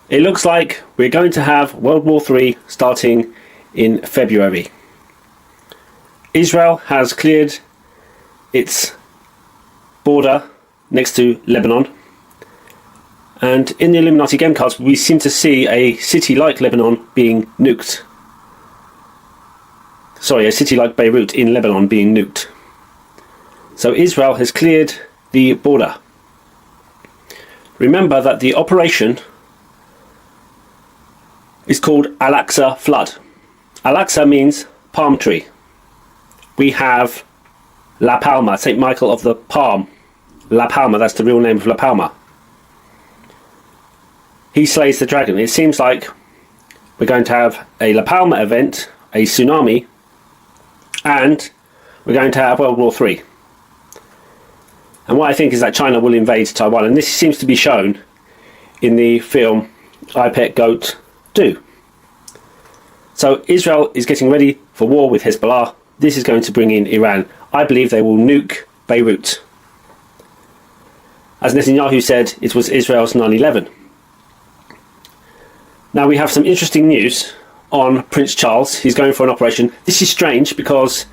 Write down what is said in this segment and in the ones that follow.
It looks like we're going to have World War III starting in February. Israel has cleared its border next to Lebanon, and in the Illuminati game cards we seem to see a city like Lebanon being nuked. Sorry, a city like Beirut in Lebanon being nuked. So Israel has cleared the border. Remember that the operation is called Al-Aqsa Flood. Al-Aqsa means palm tree. We have La Palma, St. Michael of the Palm. La Palma, that's the real name of La Palma. He slays the dragon. It seems like we're going to have a La Palma event, a tsunami, and we're going to have World War III. And what I think is that China will invade Taiwan, and this seems to be shown in the film I Pet Goat 2. So Israel is getting ready for war with Hezbollah. This is going to bring in Iran. I believe they will nuke Beirut. As Netanyahu said, it was Israel's 9/11. Now we have some interesting news on Prince Charles. He's going for an operation. This is strange because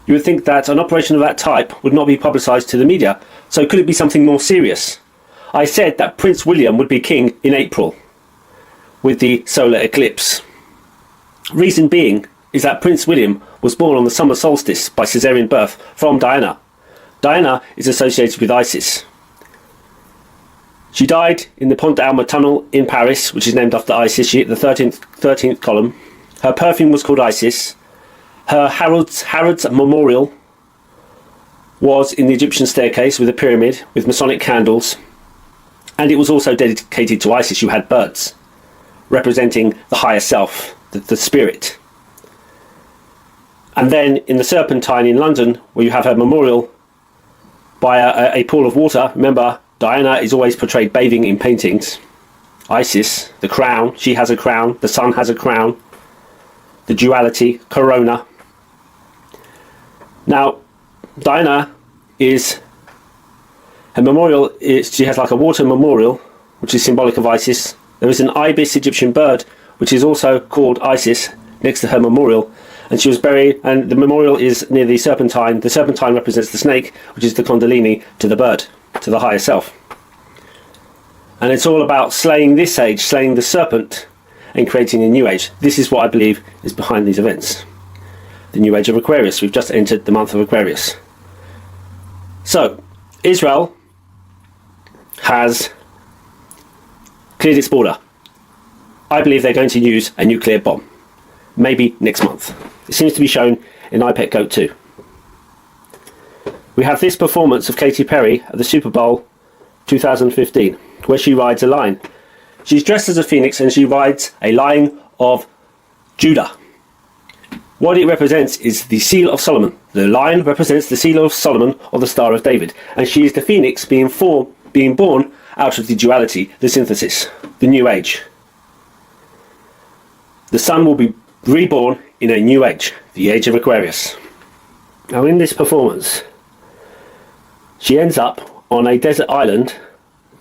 you would think that an operation of that type would not be publicised to the media. So could it be something more serious? I said that Prince William would be king in April with the solar eclipse. Reason being is that Prince William was born on the summer solstice by caesarean birth from Diana. Diana is associated with Isis. She died in the Pont d'Alma tunnel in Paris, which is named after Isis. She hit the 13th column. Her perfume was called Isis. Her Harrod's memorial was in the Egyptian staircase with a pyramid with Masonic candles, and it was also dedicated to Isis. You had birds representing the higher self, the spirit. And then in the Serpentine in London, where you have her memorial by a pool of water. Remember, Diana is always portrayed bathing in paintings. Isis, the crown, she has a crown, the sun has a crown, the duality, corona. Now, Diana her memorial is, she has like a water memorial, which is symbolic of Isis. There is an ibis Egyptian bird, which is also called Isis, next to her memorial. And she was buried, and the memorial is near the Serpentine. The Serpentine represents the snake, which is the Kundalini to the bird, to the higher self. And it's all about slaying this age, slaying the serpent, and creating a new age. This is what I believe is behind these events. The new age of Aquarius. We've just entered the month of Aquarius. So, Israel has cleared its border. I believe they're going to use a nuclear bomb. Maybe next month. It seems to be shown in I Pet Goat 2. We have this performance of Katy Perry at the Super Bowl 2015, where she rides a lion. She's dressed as a phoenix and she rides a lion of Judah. What it represents is the seal of Solomon. The lion represents the seal of Solomon, or the Star of David, and she is the phoenix being born out of the duality, the synthesis, the new age. The sun will be reborn in a new age, the age of Aquarius. Now in this performance, she ends up on a desert island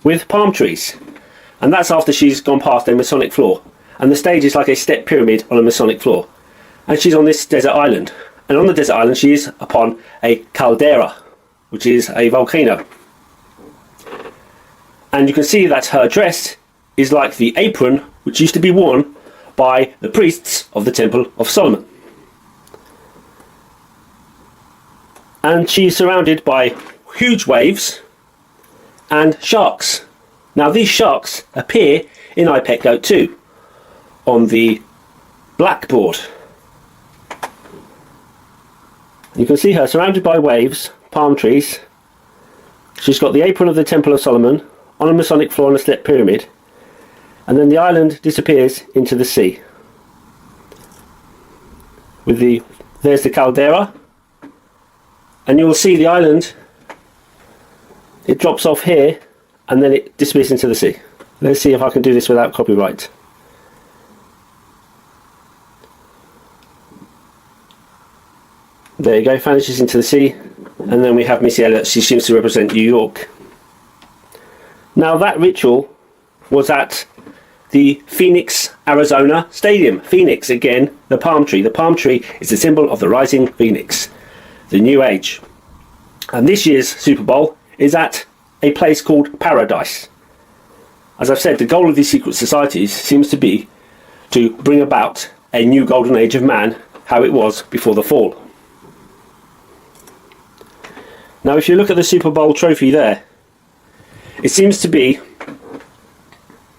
with palm trees, and that's after she's gone past a Masonic floor, and the stage is like a step pyramid on a Masonic floor, and she's on this desert island, and on the desert island she is upon a caldera, which is a volcano, and you can see that her dress is like the apron which used to be worn by the priests of the Temple of Solomon. And she's surrounded by huge waves and sharks. Now these sharks appear in I Pet Goat 2 on the blackboard. You can see her surrounded by waves, palm trees. She's got the apron of the Temple of Solomon on a Masonic floor on a step pyramid. And then the island disappears into the sea. There's the caldera, and you'll see the island. It drops off here, and then it disappears into the sea. Let's see if I can do this without copyright. There you go, vanishes into the sea, and then we have Missy Elliott. She seems to represent New York. Now that ritual was at the Phoenix, Arizona Stadium. Phoenix, again, the palm tree. The palm tree is the symbol of the rising phoenix, the new age. And this year's Super Bowl is at a place called Paradise. As I've said, the goal of these secret societies seems to be to bring about a new golden age of man, how it was before the fall. Now, if you look at the Super Bowl trophy there, it seems to be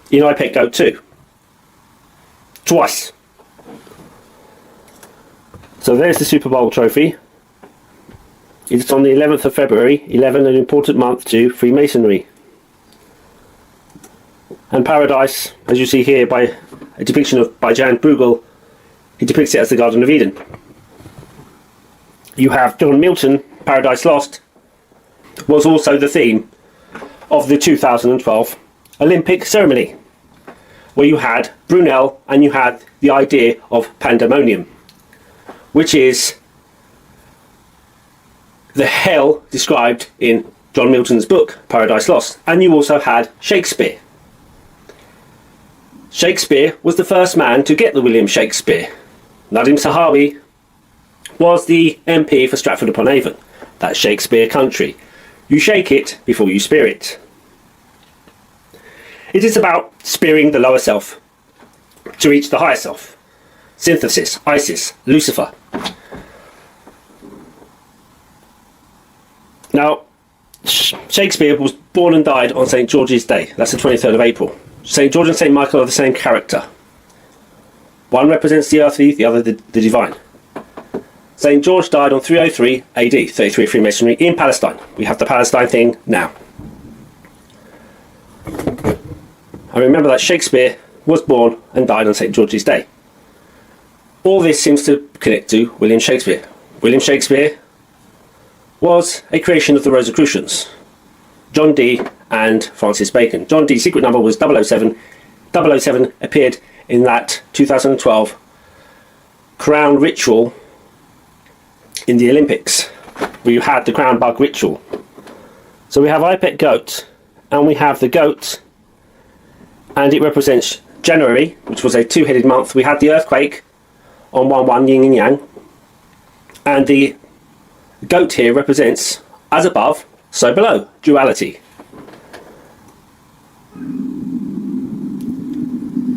in IPEC GOAT 2. Twice. So there's the Super Bowl trophy. It's on the 11th of February, 11, an important month to Freemasonry. And Paradise, as you see here by a depiction by Jan Bruegel, he depicts it as the Garden of Eden. You have John Milton, Paradise Lost, was also the theme of the 2012 Olympic ceremony, where you had Brunel and you had the idea of pandemonium, which is the hell described in John Milton's book, Paradise Lost. And you also had Shakespeare. Shakespeare was the first man to get the William Shakespeare. Nadim Sahawi was the MP for Stratford-upon-Avon. That's Shakespeare country. You shake it before you spear it. It is about spearing the lower self to reach the higher self. Synthesis, Isis, Lucifer. Now, Shakespeare was born and died on St. George's Day. That's the 23rd of April. St. George and St. Michael are the same character. One represents the earthly, the other the divine. St. George died on 303 AD, 33 Freemasonry, in Palestine. We have the Palestine thing now. I remember that Shakespeare was born and died on St. George's Day. All this seems to connect to William Shakespeare. William Shakespeare was a creation of the Rosicrucians, John Dee and Francis Bacon. John Dee's secret number was 007. 007 appeared in that 2012 crown ritual in the Olympics, where you had the crown bug ritual. So we have IPEC GOAT, and we have the goat, and it represents January, which was a two-headed month. We had the earthquake on 1-1, yin and yang, and the goat here represents as above, so below, duality.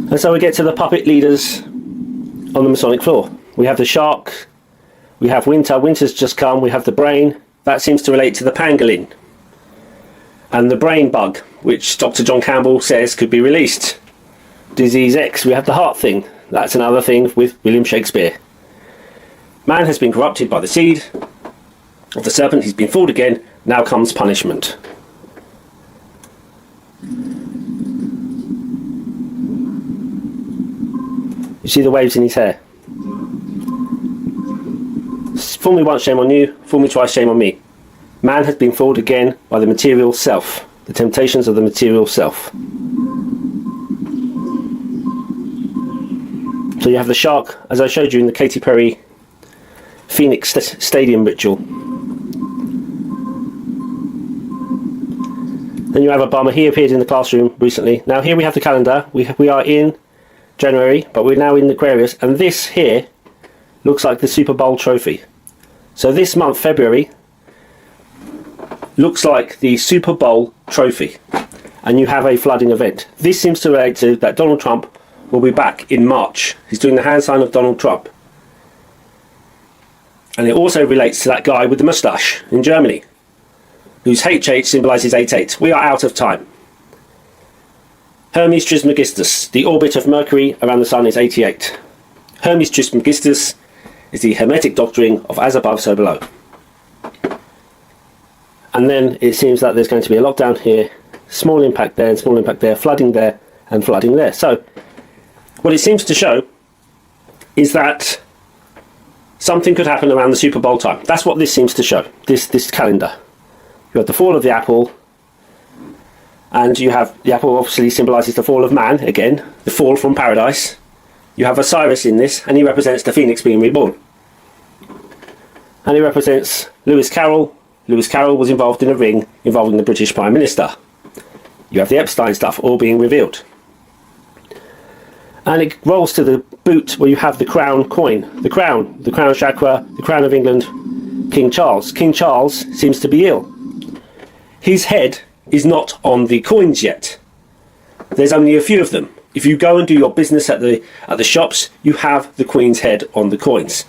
And so we get to the puppet leaders on the Masonic floor. We have the shark, we have winter, winter's just come, we have the brain, that seems to relate to the pangolin. And the brain bug, which Dr. John Campbell says could be released. Disease X, we have the heart thing, that's another thing with William Shakespeare. Man has been corrupted by the seed of the serpent, he's been fooled again, now comes punishment. You see the waves in his hair? Fool me once, shame on you. Fool me twice, shame on me. Man has been fooled again by the material self, the temptations of the material self. So you have the shark, as I showed you in the Katy Perry Phoenix Stadium ritual. Then you have Obama. He appeared in the classroom recently. Now here we have the calendar. We are in January, but we're now in Aquarius, and this here looks like the Super Bowl trophy. So this month, February, looks like the Super Bowl trophy, and you have a flooding event. This seems to relate to that Donald Trump will be back in March. He's doing the hand sign of Donald Trump. And it also relates to that guy with the moustache in Germany, whose HH symbolises 88. We are out of time. Hermes Trismegistus, the orbit of Mercury around the Sun is 88. Hermes Trismegistus is the Hermetic doctrine of as above, so below. And then it seems that there's going to be a lockdown here, small impact there and small impact there, flooding there and flooding there. So what it seems to show is that something could happen around the Super Bowl time. That's what this seems to show, this calendar. You have the fall of the apple, and you have the apple obviously symbolises the fall of man, again, the fall from paradise. You have Osiris in this, and he represents the phoenix being reborn. And he represents Lewis Carroll. Lewis Carroll was involved in a ring involving the British Prime Minister. You have the Epstein stuff all being revealed. And it rolls to the boot where you have the crown coin, the crown chakra, the crown of England, King Charles. King Charles seems to be ill. His head is not on the coins yet. There's only a few of them. If you go and do your business at the shops, you have the Queen's head on the coins.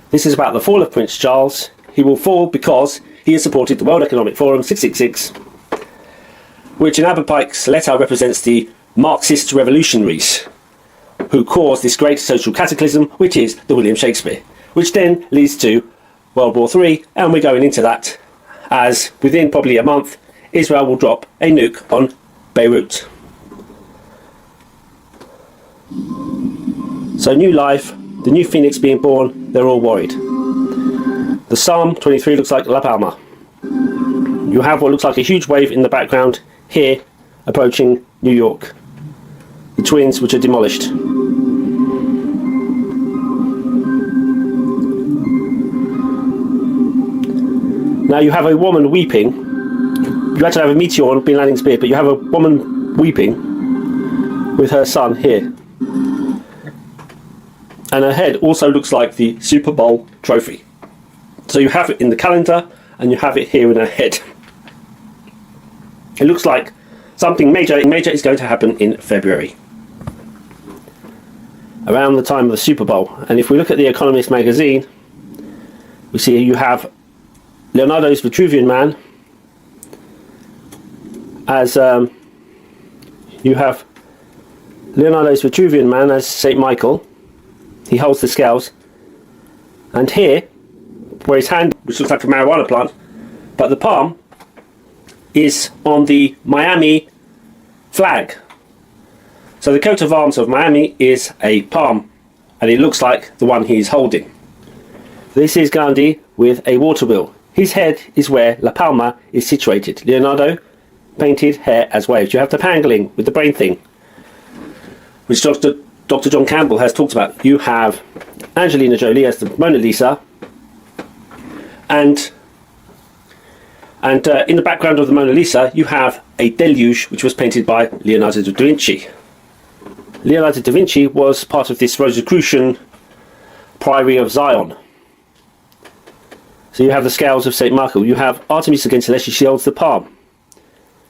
This is about the fall of Prince Charles. He will fall because he has supported the World Economic Forum 666, which in Albert Pike's letter represents the Marxist revolutionaries who caused this great social cataclysm, which is the William Shakespeare, which then leads to World War III, and we're going into that as within probably a month Israel will drop a nuke on Beirut. So new life, the new phoenix being born, they're all worried. The Psalm 23 looks like La Palma. You have what looks like a huge wave in the background here approaching New York. The twins which are demolished. Now you have a woman weeping. You actually have a meteor on Bin Laden's beard, but you have a woman weeping with her son here. And her head also looks like the Super Bowl trophy. So you have it in the calendar and you have it here in her head. It looks like something major is going to happen in February, around the time of the Super Bowl. And if we look at The Economist magazine, we see you have Leonardo's Vitruvian Man as you have Leonardo's Vitruvian Man as St. Michael. He holds the scales, and here, where his hand, which looks like a marijuana plant, but the palm is on the Miami flag. So the coat of arms of Miami is a palm, and it looks like the one he's holding. This is Gandhi with a water wheel. His head is where La Palma is situated. Leonardo painted hair as waves. You have the pangolin with the brain thing, which Dr. John Campbell has talked about. You have Angelina Jolie as the Mona Lisa, and in the background of the Mona Lisa you have a deluge which was painted by Leonardo da Vinci. Leonardo da Vinci was part of this Rosicrucian Priory of Zion. So you have the scales of St. Michael. You have Artemis against Celestia, she holds the palm,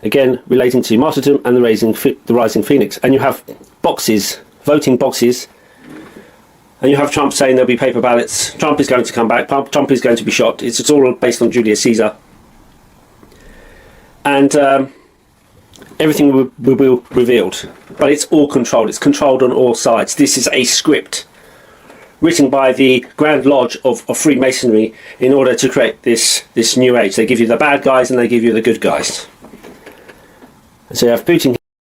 again relating to martyrdom and the rising phoenix. And you have boxes, voting boxes, and you have Trump saying there'll be paper ballots. Trump is going to come back. Trump is going to be shot. It's all based on Julius Caesar. And everything will be revealed. But it's all controlled. It's controlled on all sides. This is a script written by the Grand Lodge of Freemasonry in order to create this new age. They give you the bad guys and they give you the good guys. So you have Putin